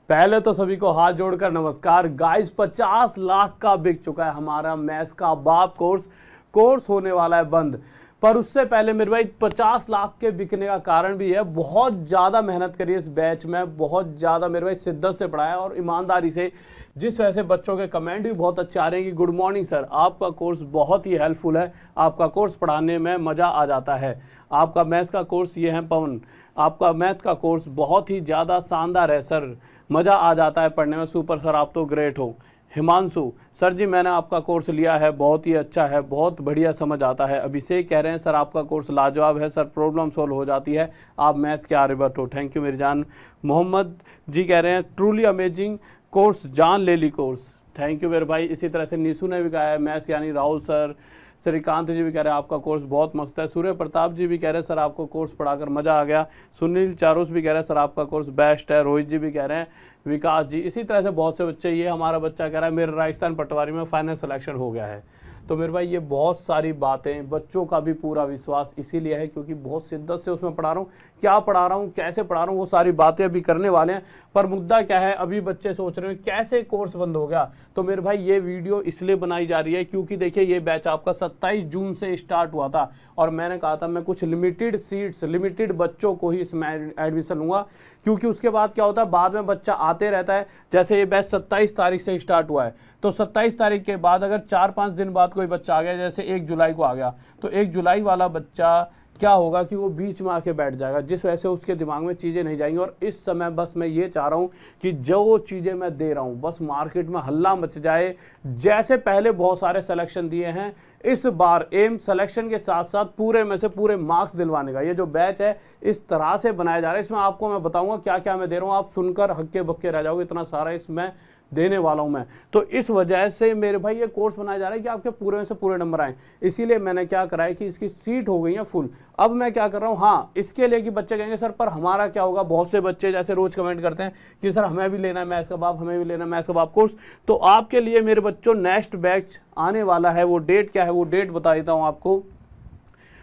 पहले तो सभी को हाथ जोड़कर नमस्कार गाइस। 50 लाख का बिक चुका है हमारा मैथ्स का बाप कोर्स होने वाला है बंद। पर उससे पहले मेरे भाई 50 लाख के बिकने का कारण भी है, बहुत ज़्यादा मेहनत करी इस बैच में, बहुत ज़्यादा मेरे भाई शिद्दत से पढ़ाया और ईमानदारी से, जिस वजह से बच्चों के कमेंट भी बहुत अच्छे आ रहे हैं कि गुड मॉर्निंग सर, आपका कोर्स बहुत ही हेल्पफुल है, आपका कोर्स पढ़ाने में मज़ा आ जाता है। आपका मैथ्स का कोर्स, ये है पवन, आपका मैथ का कोर्स बहुत ही ज़्यादा शानदार है सर, मज़ा आ जाता है पढ़ने में, सुपर सर आप तो ग्रेट हो। हिमांशु सर जी मैंने आपका कोर्स लिया है, बहुत ही अच्छा है, बहुत बढ़िया समझ आता है। अभिषेक कह रहे हैं सर आपका कोर्स लाजवाब है सर, प्रॉब्लम सोल्व हो जाती है, आप मैथ के आर्यभट्ट हो, थैंक यू मेरी जान। मोहम्मद जी कह रहे हैं ट्रूली अमेजिंग कोर्स, जान ले ली कोर्स, थैंक यू मेरे भाई। इसी तरह से निशु ने भी कहा है मैथ्स यानी राहुल सर। श्रीकांत जी भी कह रहे हैं आपका कोर्स बहुत मस्त है। सूर्य प्रताप जी भी कह रहे हैं सर आपको कोर्स पढ़ाकर मज़ा आ गया। सुनील चारूस भी कह रहे हैं सर आपका कोर्स बेस्ट है। रोहित जी भी कह रहे हैं, विकास जी, इसी तरह से बहुत से बच्चे, ये हमारा बच्चा कह रहा है मेरे राजस्थान पटवारी में फाइनल सिलेक्शन हो गया है। तो मेरे भाई ये बहुत सारी बातें, बच्चों का भी पूरा विश्वास इसीलिए है क्योंकि बहुत शिद्दत से उसमें पढ़ा रहा हूँ, क्या पढ़ा रहा हूँ, कैसे पढ़ा रहा हूँ, वो सारी बातें अभी करने वाले हैं। पर मुद्दा क्या है, अभी बच्चे सोच रहे हैं कैसे कोर्स बंद हो गया। तो मेरे भाई ये वीडियो इसलिए बनाई जा रही है क्योंकि देखिए ये बैच आपका 27 जून से स्टार्ट हुआ था और मैंने कहा था मैं कुछ लिमिटेड सीट्स, लिमिटेड बच्चों को ही इसमें एडमिशन लूँगा, क्योंकि उसके बाद क्या होता है, बाद में बच्चा आते रहता है। जैसे ये बैच 27 तारीख से स्टार्ट हुआ है, तो 27 तारीख के बाद अगर 4-5 दिन बाद कोई बच्चा आ गया, जैसे 1 जुलाई को आ गया, तो 1 जुलाई वाला बच्चा क्या होगा कि वो बीच में आके बैठ जाएगा, जिस वजह से उसके दिमाग में चीज़ें नहीं जाएंगी। और इस समय बस मैं ये चाह रहा हूँ कि जो चीज़ें मैं दे रहा हूँ बस मार्केट में हल्ला मच जाए। जैसे पहले बहुत सारे सिलेक्शन दिए हैं, इस बार एम सिलेक्शन के साथ साथ पूरे में से पूरे मार्क्स दिलवाने का ये जो बैच है इस तरह से बनाया जा रहा है। इसमें आपको मैं बताऊंगा क्या क्या मैं दे रहा हूँ, आप सुनकर हक्के बक्के रह जाओगे, इतना सारा इसमें देने वाला हूं मैं। तो इस वजह से मेरे भाई ये कोर्स बनाया जा रहा है कि आपके पूरे में से पूरे नंबर आए। इसीलिए मैंने क्या करा है कि इसकी सीट हो गई है फुल। अब मैं क्या कर रहा हूं, हाँ इसके लिए कि बच्चे कहेंगे सर पर हमारा क्या होगा, बहुत से बच्चे जैसे रोज कमेंट करते हैं कि सर हमें भी लेना है मैथ्स का बाप, हमें भी लेना है मैथ्स का बाप कोर्स। तो आपके लिए मेरे बच्चों नेक्स्ट बैच आने वाला है। वो डेट क्या है, वो डेट बता देता हूं आपको।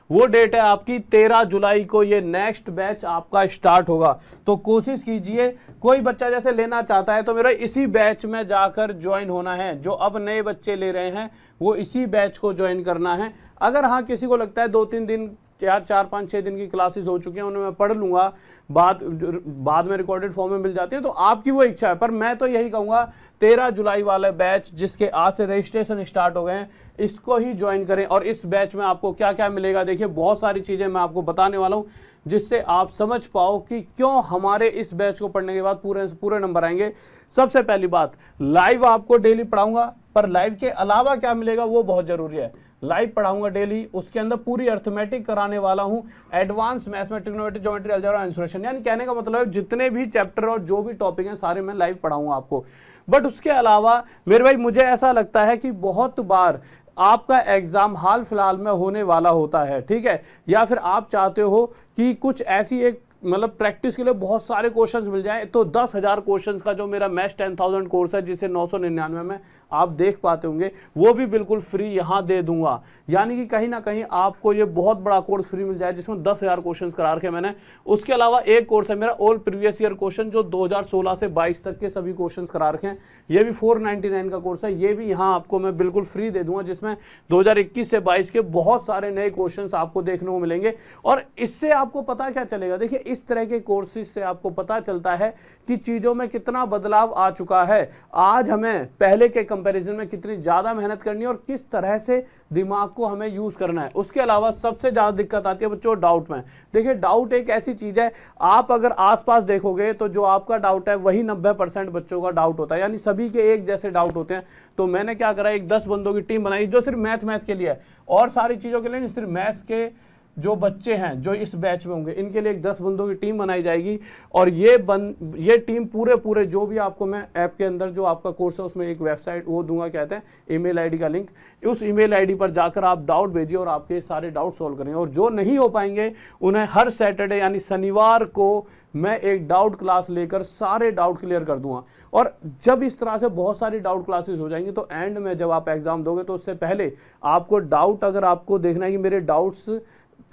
वो डेट है आपकी 13 जुलाई को, ये नेक्स्ट बैच आपका स्टार्ट होगा। तो कोशिश कीजिए, कोई बच्चा जैसे लेना चाहता है तो मेरा इसी बैच में जाकर ज्वाइन होना है। जो अब नए बच्चे ले रहे हैं वो इसी बैच को ज्वाइन करना है। अगर हाँ किसी को लगता है 2-3 दिन या 4-5-6 दिन की क्लासेस हो चुकी हैं, उन्हें मैं पढ़ लूंगा, बाद में रिकॉर्डेड फॉर्म में मिल जाती है, तो आपकी वो इच्छा है। पर मैं तो यही कहूँगा 13 जुलाई वाला बैच जिसके आज से रजिस्ट्रेशन स्टार्ट हो गए हैं, इसको ही ज्वाइन करें। और इस बैच में आपको क्या क्या मिलेगा, देखिए बहुत सारी चीज़ें मैं आपको बताने वाला हूँ जिससे आप समझ पाओ कि क्यों हमारे इस बैच को पढ़ने के बाद पूरे नंबर आएंगे। सबसे पहली बात, लाइव आपको डेली पढ़ाऊंगा, पर लाइव के अलावा क्या मिलेगा वो बहुत ज़रूरी है। लाइव पढ़ाऊंगा डेली, उसके अंदर पूरी अर्थमेटिक कराने वाला हूं, एडवांस मैथ्स में ट्रिग्नोमेट्री, ज्योमेट्री, अलजेब्रा, आंसरेशन, यानी कहने का मतलब है जितने भी चैप्टर और जो भी टॉपिक हैं सारे मैं लाइव पढ़ाऊंगा आपको। बट उसके अलावा मेरे भाई मुझे ऐसा लगता है कि बहुत बार आपका एग्जाम हाल फिलहाल में होने वाला होता है, ठीक है, या फिर आप चाहते हो कि कुछ ऐसी एक मतलब प्रैक्टिस के लिए बहुत सारे क्वेश्चंस मिल जाए। तो 10,000 क्वेश्चंस का जो मेरा मैथ्स 10,000 कोर्स है जिसे 999 में आप देख पाते होंगे, वो भी बिल्कुल फ्री यहाँ दे दूंगा। यानी कि कहीं ना कहीं आपको ये बहुत बड़ा कोर्स फ्री मिल जाए जिसमें 10,000 क्वेश्चंस करा रखे मैंने। उसके अलावा एक कोर्स है मेरा ऑल प्रीवियस ईयर क्वेश्चन, जो 2016 से 22 तक के सभी क्वेश्चंस करा रखे हैं। ये भी 499 का कोर्स है, ये भी यहाँ आपको मैं बिल्कुल फ्री दे दूंगा, जिसमें 2021 से 22 के बहुत सारे नए क्वेश्चन आपको देखने को मिलेंगे। और इससे आपको पता क्या चलेगा, देखिए इस तरह के कोर्सेज से आपको पता चलता है कि चीजों में कितना बदलाव आ चुका है। आज हमें पहले के कंपैरिजन में कितनी ज्यादा मेहनत करनी है और किस तरह से दिमाग को हमें यूज करना है। उसके अलावा सबसे ज्यादा दिक्कत आती है बच्चों डाउट में। देखिए डाउट एक ऐसी चीज है, आप अगर आसपास देखोगे तो जो आपका डाउट है वही 90% बच्चों का डाउट होता है, यानी सभी के एक जैसे डाउट होते हैं। तो मैंने क्या करा, एक 10 बंदों की टीम बनाई जो सिर्फ मैथ के लिए है और सारी चीजों के लिए नहीं, सिर्फ मैथ्स के जो बच्चे हैं जो इस बैच में होंगे इनके लिए एक 10 बंदों की टीम बनाई जाएगी। और ये टीम पूरे जो भी आपको मैं ऐप के अंदर जो आपका कोर्स है उसमें एक वेबसाइट वो दूंगा, कहते हैं ईमेल आईडी का लिंक, उस ईमेल आईडी पर जाकर आप डाउट भेजिए और आपके सारे डाउट सॉल्व करेंगे। और जो नहीं हो पाएंगे उन्हें हर सैटरडे यानी शनिवार को मैं एक डाउट क्लास लेकर सारे डाउट क्लियर कर दूंगा। और जब इस तरह से बहुत सारी डाउट क्लासेस हो जाएंगी तो एंड में जब आप एग्जाम दोगे तो उससे पहले आपको डाउट, अगर आपको देखना है कि मेरे डाउट्स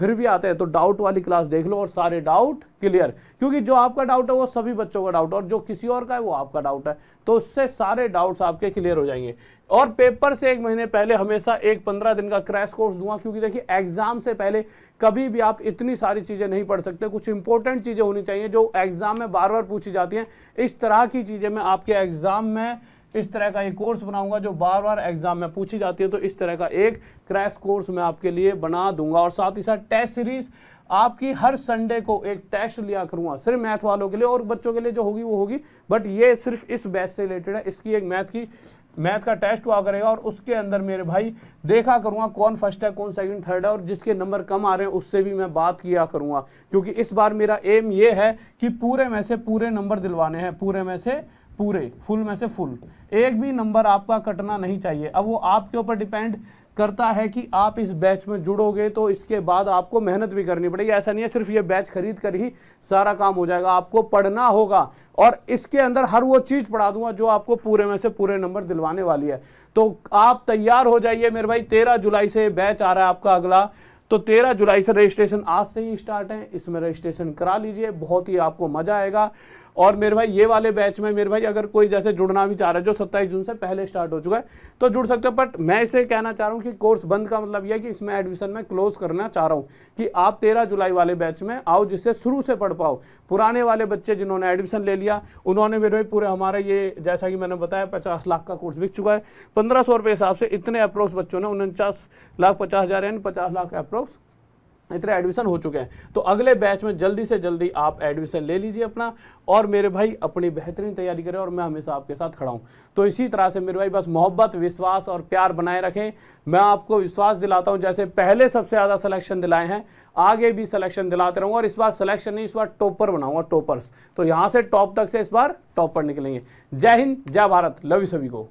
फिर भी आते हैं तो डाउट वाली क्लास देख लो और सारे डाउट क्लियर, क्योंकि जो आपका डाउट है वो सभी बच्चों का डाउट है और जो किसी और का है वो आपका डाउट है, तो उससे सारे डाउट्स आपके क्लियर हो जाएंगे। और पेपर से 1 महीने पहले हमेशा एक 15 दिन का क्रैश कोर्स दूंगा, क्योंकि देखिए एग्जाम से पहले कभी भी आप इतनी सारी चीजें नहीं पढ़ सकते, कुछ इंपॉर्टेंट चीजें होनी चाहिए जो एग्जाम में बार बार पूछी जाती हैं। इस तरह की चीजें मैं आपके एग्जाम में इस तरह का एक कोर्स बनाऊंगा जो बार बार एग्जाम में पूछी जाती है, तो इस तरह का एक क्रैश कोर्स मैं आपके लिए बना दूंगा। और साथ ही साथ टेस्ट सीरीज आपकी हर संडे को एक टेस्ट लिया करूंगा, सिर्फ मैथ वालों के लिए, और बच्चों के लिए जो होगी वो होगी, बट ये सिर्फ इस बैच से रिलेटेड है। इसकी एक मैथ का टेस्ट हुआ करेगा और उसके अंदर मेरे भाई देखा करूंगा कौन फर्स्ट है, कौन सेकंड, थर्ड है, और जिसके नंबर कम आ रहे हैं उससे भी मैं बात किया करूंगा, क्योंकि इस बार मेरा एम ये है कि पूरे में से पूरे नंबर दिलवाने हैं, पूरे में से पूरे, फुल में से फुल, एक भी नंबर आपका कटना नहीं चाहिए। अब वो आपके ऊपर डिपेंड करता है कि आप इस बैच में जुड़ोगे तो इसके बाद आपको मेहनत भी करनी पड़ेगी। ऐसा नहीं है सिर्फ ये बैच खरीद कर ही सारा काम हो जाएगा, आपको पढ़ना होगा और इसके अंदर हर वो चीज पढ़ा दूंगा जो आपको पूरे में से पूरे नंबर दिलवाने वाली है। तो आप तैयार हो जाइए मेरे भाई, 13 जुलाई से बैच आ रहा है आपका अगला, तो 13 जुलाई से रजिस्ट्रेशन आज से ही स्टार्ट है, इसमें रजिस्ट्रेशन करा लीजिए, बहुत ही आपको मजा आएगा। और मेरे भाई ये वाले बैच में मेरे भाई अगर कोई जैसे जुड़ना भी चाह रहा है, जो 27 जून से पहले स्टार्ट हो चुका है, तो जुड़ सकते हो। बट मैं इसे कहना चाह रहा हूँ कि कोर्स बंद का मतलब यह है कि इसमें एडमिशन मैं क्लोज करना चाह रहा हूँ कि आप 13 जुलाई वाले बैच में आओ, जिससे शुरू से पढ़ पाओ। पुराने वाले बच्चे जिन्होंने एडमिशन ले लिया उन्होंने मेरे भाई पूरे हमारा ये जैसा कि मैंने बताया 50 लाख का कोर्स बिक चुका है। 1500 रुपये हिसाब से इतने अप्रोक्स बच्चों ने 49,50,000 यानी 50 लाख अप्रोक्स इतने एडमिशन हो चुके हैं। तो अगले बैच में जल्दी से जल्दी आप एडमिशन ले लीजिए अपना, और मेरे भाई अपनी बेहतरीन तैयारी करें और मैं हमेशा आपके साथ खड़ा हूं। तो इसी तरह से मेरे भाई बस मोहब्बत, विश्वास और प्यार बनाए रखें। मैं आपको विश्वास दिलाता हूं, जैसे पहले सबसे ज़्यादा सिलेक्शन दिलाए हैं आगे भी सिलेक्शन दिलाते रहूंगा, और इस बार सिलेक्शन नहीं, इस बार टॉपर बनाऊंगा, टॉपर्स। तो यहाँ से टॉप तक से इस बार टॉपर निकलेंगे। जय हिंद, जय भारत, लव यू सभी को।